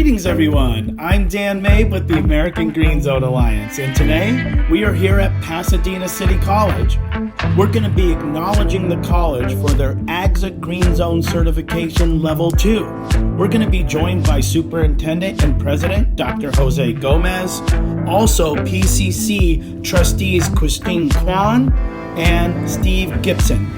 Greetings, everyone. I'm Dan May with the American Green Zone Alliance, and today we are here at Pasadena City College. We're going to be acknowledging the college for their AGZA Green Zone Certification Level 2. We're going to be joined by Superintendent and President Dr. Jose Gomez, also PCC Trustees Christine Kwan and Steve Gibson.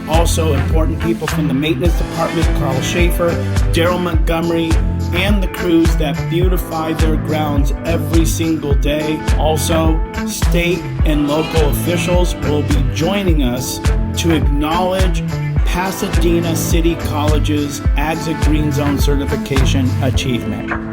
Also important people from the Maintenance Department, Carl Schaefer, Daryl Montgomery, and the crews that beautify their grounds every single day. Also, state and local officials will be joining us to acknowledge Pasadena City College's AGZA Green Zone Certification achievement.